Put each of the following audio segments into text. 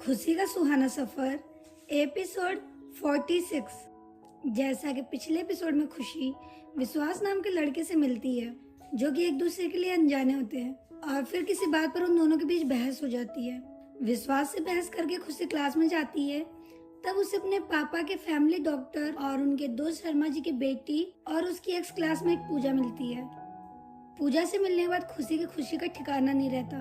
खुशी का सुहाना सफर एपिसोड 46। जैसा कि पिछले एपिसोड में खुशी विश्वास नाम के लड़के से मिलती है जो कि एक दूसरे के लिए अनजाने होते हैं और फिर किसी बात पर उन दोनों के बीच बहस हो जाती है। विश्वास से बहस करके खुशी क्लास में जाती है। तब उसे अपने पापा के फैमिली डॉक्टर और उनके दोस्त शर्मा जी की बेटी और उसकी एक्स क्लासमेट पूजा मिलती है। पूजा से मिलने के बाद खुशी का ठिकाना नहीं रहता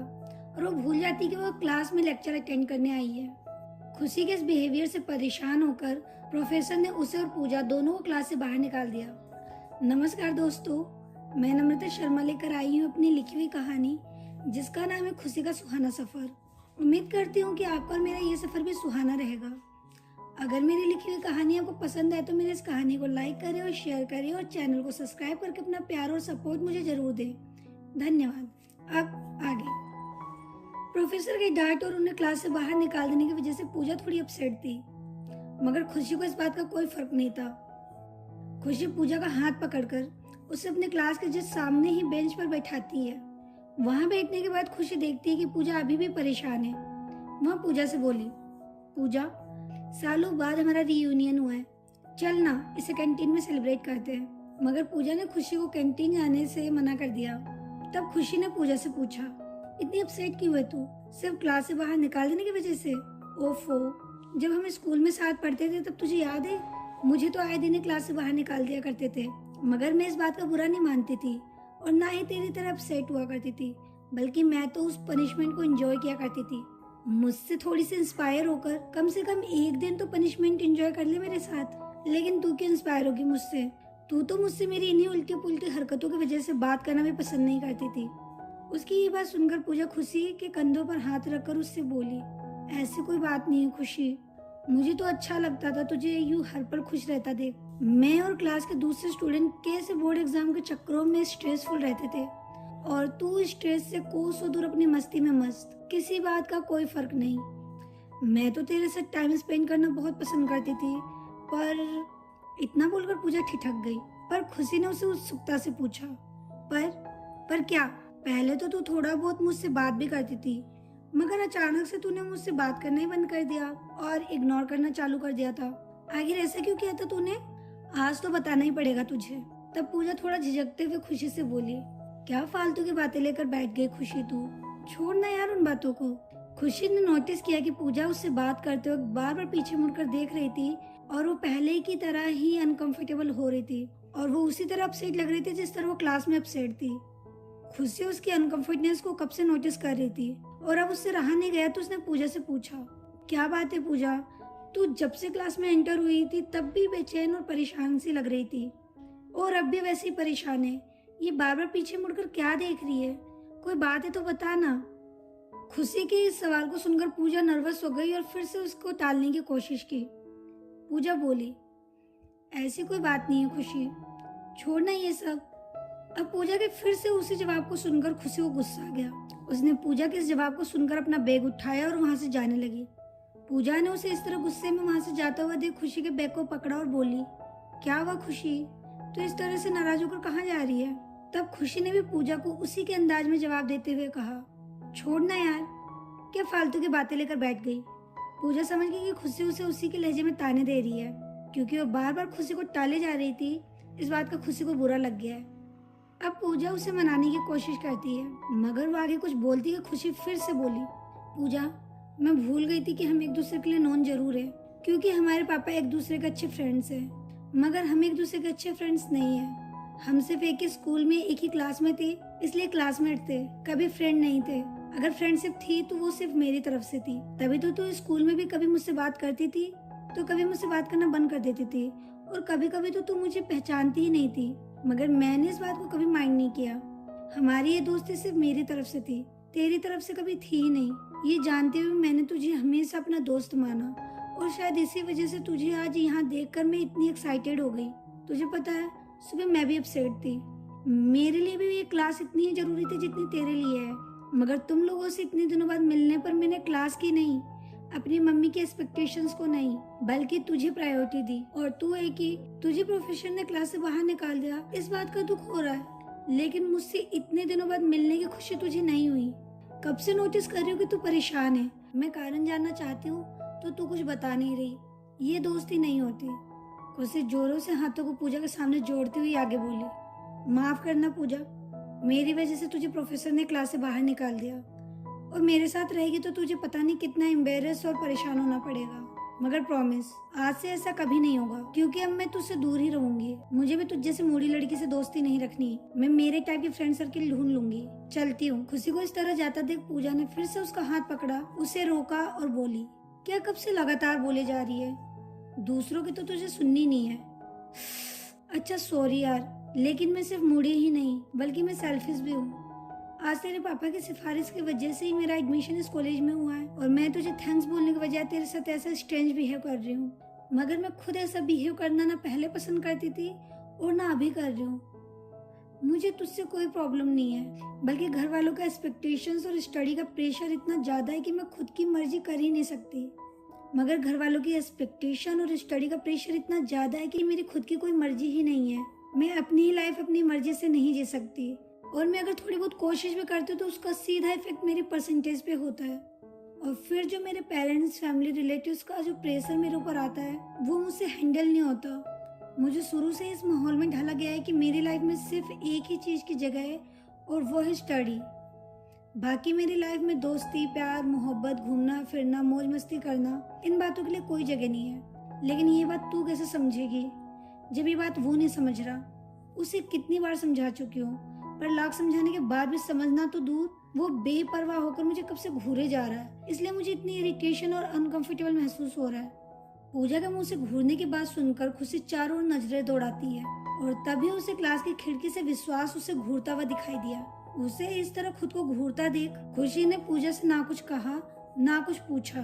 और वो भूल जाती कि वो क्लास में लेक्चर अटेंड करने आई है। खुशी के इस बिहेवियर से परेशान होकर प्रोफेसर ने उसे और पूजा दोनों को क्लास से बाहर निकाल दिया। नमस्कार दोस्तों, मैं नम्रता शर्मा लेकर आई हूँ अपनी लिखी हुई कहानी जिसका नाम है खुशी का सुहाना सफर। उम्मीद करती हूँ कि आपका और मेरा ये सफर भी सुहाना रहेगा। अगर मेरी लिखी हुई कहानी आपको पसंद है तो मेरे इस कहानी को लाइक करें और शेयर करें और चैनल को सब्सक्राइब करके अपना प्यार और सपोर्ट मुझे जरूर दें। धन्यवाद। अब आगे। प्रोफेसर की डांट और उन्हें क्लास से बाहर निकाल देने की वजह से पूजा थोड़ी अपसेट थी, मगर खुशी को इस बात का कोई फर्क नहीं था। खुशी पूजा का हाथ पकड़कर उसे अपने क्लास के जस्ट सामने ही बेंच पर बैठाती है। वहां बैठने के बाद खुशी देखती है कि पूजा अभी भी परेशान है। वह पूजा से बोली, पूजा, सालों बाद हमारा रियूनियन हुआ है, चल ना इसे कैंटीन में सेलिब्रेट करते हैं। मगर पूजा ने खुशी को कैंटीन जाने से मना कर दिया। तब खुशी ने पूजा से पूछा, इतनी अपसेट क्यों है तू? सिर्फ क्लास से बाहर निकाल देने की वजह से? ओफो, जब हम स्कूल में साथ पढ़ते थे तब तुझे याद है मुझे तो आए दिन क्लास से बाहर निकाल दिया करते थे, मगर मैं इस बात का बुरा नहीं मानती थी और ना ही तेरी तरह अपसेट हुआ करती थी, बल्कि मैं तो उस पनिशमेंट को एंजॉय किया करती थी। मुझसे थोड़ी सी इंस्पायर होकर कम से कम एक दिन तो पनिशमेंट एंजॉय कर ले मेरे साथ। लेकिन तू क्यों इंस्पायर होगी मुझसे? तू तो मुझसे मेरी इन्हीं उल्टी पुल्टी हरकतों की वजह से बात करना भी पसंद नहीं करती थी। उसकी ये बात सुनकर पूजा खुशी के कंधों पर हाथ रखकर उससे बोली, ऐसी कोई बात नहीं है खुशी, मुझे तो अच्छा लगता था तुझे यूं हर पल खुश रहता देख। मैं और क्लास के दूसरे स्टूडेंट कैसे बोर्ड एग्जाम के चक्करों में स्ट्रेसफुल रहते थे और तू स्ट्रेस से कोसों दूर अपनी मस्ती में मस्त, किसी बात का कोई फर्क नहीं। मैं तो तेरे साथ टाइम स्पेंड करना बहुत पसंद करती थी। पर इतना बोलकर पूजा ठिठक गई। पर खुशी ने उसे उत्सुकता से पूछा, पर क्या? पहले तो तू थोड़ा बहुत मुझसे बात भी करती थी, मगर अचानक से तूने मुझसे बात करना ही बंद कर दिया और इग्नोर करना चालू कर दिया था। आखिर ऐसा क्यों किया था तूने? आज तो बताना ही पड़ेगा तुझे। तब पूजा थोड़ा झिझकते हुए खुशी से बोली, क्या फालतू की बातें लेकर बैठ गई खुशी तू? छोड़ना यार उन बातों को। खुशी ने नोटिस किया कि पूजा उससे बात करते वक्त बार बार पीछे मुड़कर देख रही थी और वो पहले की तरह ही अनकंफर्टेबल हो रही थी और वो उसी तरह अपसेट लग रही थी जिस तरह वो क्लास में अपसेट थी। खुशी उसकी अनकंफर्टनेस को कब से नोटिस कर रही थी और अब उससे रहा नहीं गया तो उसने पूजा से पूछा, क्या बात है पूजा, तू जब से क्लास में एंटर हुई थी तब भी बेचैन और परेशान सी लग रही थी और अब भी वैसे ही परेशान है। ये बार बार पीछे मुड़कर क्या देख रही है? कोई बात है तो बता ना। खुशी के इस सवाल को सुनकर पूजा नर्वस हो गई और फिर से उसको टालने की कोशिश की। पूजा बोली, ऐसी कोई बात नहीं है खुशी, छोड़ना ये सब। अब पूजा के फिर से उसी जवाब को सुनकर खुशी को गुस्सा आ गया। उसने पूजा के इस जवाब को सुनकर अपना बैग उठाया और वहां से जाने लगी। पूजा ने उसे इस तरह गुस्से में वहां से जाता हुआ देख खुशी के बैग को पकड़ा और बोली, क्या हुआ खुशी, तो इस तरह से नाराज होकर कहाँ जा रही है? तब खुशी ने भी पूजा को उसी के अंदाज में जवाब देते हुए कहा, छोड़ना यार, क्या फालतू की बातें लेकर बैठ गई। पूजा समझ गई कि खुशी उसे उसी के लहजे में ताने दे रही है क्योंकि वो बार बार खुशी को टाले जा रही थी। इस बात का खुशी को बुरा लग गया है। अब पूजा उसे मनाने की कोशिश करती है, मगर वो आगे कुछ बोलती है। खुशी फिर से बोली, पूजा, मैं भूल गई थी कि हम एक दूसरे के लिए नॉन जरूर है क्योंकि हमारे पापा एक दूसरे के अच्छे फ्रेंड्स हैं, मगर हम एक दूसरे के अच्छे फ्रेंड्स नहीं हैं। हम सिर्फ एक ही स्कूल में एक ही क्लास में थे, इसलिए क्लासमेट थे, कभी फ्रेंड नहीं थे। अगर फ्रेंडशिप थी तो वो सिर्फ मेरी तरफ से थी। तभी तो तू स्कूल में भी कभी मुझसे बात करती थी तो कभी मुझसे बात करना बंद कर देती थी और कभी कभी तो तू मुझे पहचानती ही नहीं थी, मगर मैंने इस बात को कभी माइंड नहीं किया। हमारी ये दोस्ती सिर्फ मेरी तरफ से थी, तेरी तरफ से कभी थी ही नहीं। ये जानते हुए मैंने तुझे हमेशा अपना दोस्त माना और शायद इसी वजह से तुझे आज यहाँ देखकर मैं इतनी एक्साइटेड हो गई। तुझे पता है, सुबह मैं भी अपसेट थी। मेरे लिए भी ये क्लास इतनी ही जरूरी थी जितनी तेरे लिए है, मगर तुम लोगों से इतने दिनों बाद मिलने पर मैंने क्लास की नहीं, अपनी मम्मी के एक्सपेक्टेशंस को नहीं, बल्कि तुझे प्रायोरिटी दी। और तू है कि तुझे प्रोफेसर ने क्लास से बाहर निकाल दिया, इस बात का दुख हो रहा है, लेकिन मुझसे इतने दिनों बाद मिलने की खुशी तुझे नहीं हुई। कब से नोटिस कर रही हूँ कि तू परेशान है, मैं कारण जानना चाहती हूँ तो तू कुछ बता नहीं रही। ये दोस्ती नहीं होती। खुशी जोरों से हाथों को पूजा के सामने जोड़ती हुई आगे बोली, माफ करना पूजा, मेरी वजह से तुझे प्रोफेसर ने क्लास से बाहर निकाल दिया और मेरे साथ रहेगी तो तुझे पता नहीं कितना एम्बेरस और परेशान होना पड़ेगा। मगर प्रॉमिस, आज से ऐसा कभी नहीं होगा, क्योंकि अब मैं तुझसे दूर ही रहूंगी। मुझे भी तुझ जैसी मूडी लड़की से दोस्ती नहीं रखनी। मैं मेरे टाइप की फ्रेंड सर्किल ढूंढ लूंगी। चलती हूँ। खुशी को इस तरह जाता देख पूजा ने फिर से उसका हाथ पकड़ा, उसे रोका और बोली, क्या कब से लगातार बोले जा रही है? दूसरों की तो तुझे सुननी नहीं है। अच्छा सॉरी यार, लेकिन मैं सिर्फ मूडी ही नहीं बल्कि मैं सेल्फिश भी हूँ। आज तेरे पापा की सिफारिश की वजह से ही मेरा एडमिशन इस कॉलेज में हुआ है और मैं तुझे थैंक्स बोलने के बजाय तेरे साथ ऐसा स्ट्रेंज बिहेव कर रही हूँ। मगर मैं खुद ऐसा बिहेव करना ना पहले पसंद करती थी और ना अभी कर रही हूँ। मुझे तुझसे कोई प्रॉब्लम नहीं है, बल्कि घर वालों का एक्सपेक्टेशंस और स्टडी का प्रेशर इतना ज्यादा है कि मैं खुद की मर्जी कर ही नहीं सकती। मगर घर वालों की एक्सपेक्टेशन और स्टडी का प्रेशर इतना ज्यादा है कि मेरी खुद की कोई मर्जी ही नहीं है। मैं अपनी ही लाइफ अपनी मर्जी से नहीं जी सकती और मैं अगर थोड़ी बहुत कोशिश भी करती हूँ तो उसका सीधा इफेक्ट मेरी परसेंटेज पे होता है। और फिर जो मेरे पेरेंट्स, फैमिली, रिलेटिव्स का जो प्रेशर मेरे ऊपर आता है वो मुझसे हैंडल नहीं होता। मुझे शुरू से इस माहौल में ढाला गया है कि मेरी लाइफ में सिर्फ एक ही चीज की जगह है और वो है स्टडी। बाकी मेरी लाइफ में दोस्ती, प्यार, मोहब्बत, घूमना फिरना, मौज मस्ती करना, इन बातों के लिए कोई जगह नहीं है। लेकिन ये बात तू कैसे समझेगी जब ये बात वो नहीं समझ रहा? उसे कितनी बार समझा चुकी हूँ, पर लाख समझाने के बाद भी समझना तो दूर, वो बेपरवाह होकर मुझे कब से घूरे जा रहा है। इसलिए मुझे इतनी इरिटेशन और अनकंफर्टेबल महसूस हो रहा है। पूजा के मुंह से घूरने की बात सुनकर खुशी चारों ओर नजरें दौड़ाती है और तभी उसे क्लास की खिड़की से विश्वास उसे घूरता हुआ दिखाई दिया। उसे इस तरह खुद को घूरता देख खुशी ने पूजा से ना कुछ कहा ना कुछ पूछा।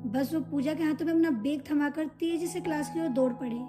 बस वो पूजा के हाथों में अपना बैग थमाकर तेजी से क्लास की ओर दौड़ पड़ी।